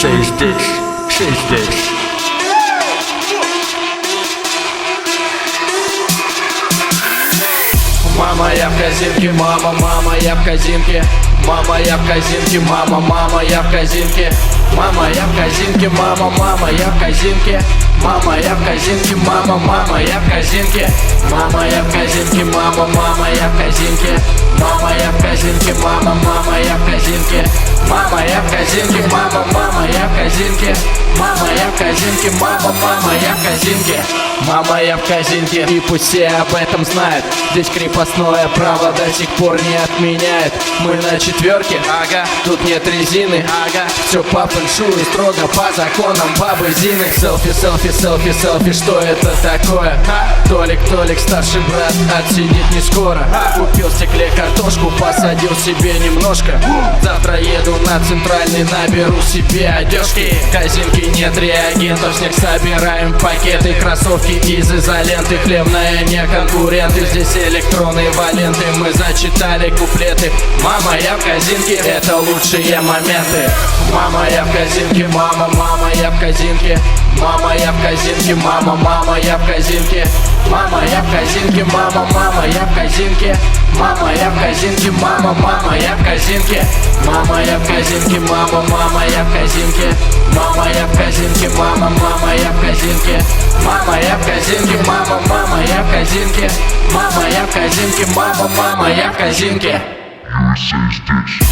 Шесть здесь. Мама, я в казинке, мама, я в казинке. Мама, я в казинке, мама, я в казинке. Мама, я в казинке, мама, я в казинке. Мама, я в казинке, мама, я в казинке. Мама, я в казинке, мама, я в казинке. Мама, я в казинке, мама, я в казинке. Мама, я в казинке, мама, я в казинке. Мама, я в казинке, мама, я в казинке. Мама, я в казинке, и пусть все об этом знают. Здесь крепостное право до сих пор не отменяет. Мы на четверке, ага, тут нет резины, ага. Все по фэншую, строго по законам бабы Зины. Селфи, что это такое? Толик, старший брат, отсидит не скоро. Купил в стекле картошку, посадил себе немножко. Завтра еду на центральный, наберу себе одежки. Казинки нет реагентов, снег собираем пакеты. Кроссовки из изоленты, хлебная не конкуренты. Здесь электронные валенты, мы зачитали куплеты. Мама, я в казинке, это лучшие моменты. Мама, я в казинке, мама, я в казинке. Мама, я в казинке, мама, я в казинке. Мама, я в казинке, мама, я в казинке. Мама, я в казинке, мама, я в казинке. Мама, я в казинке, мама, я в казинке. Мама, я в казинке, мама, я в казинке. Мама, я в казинке, мама, я в казинке. Мама, я в казинке, мама, я в казинке. USA Stitch.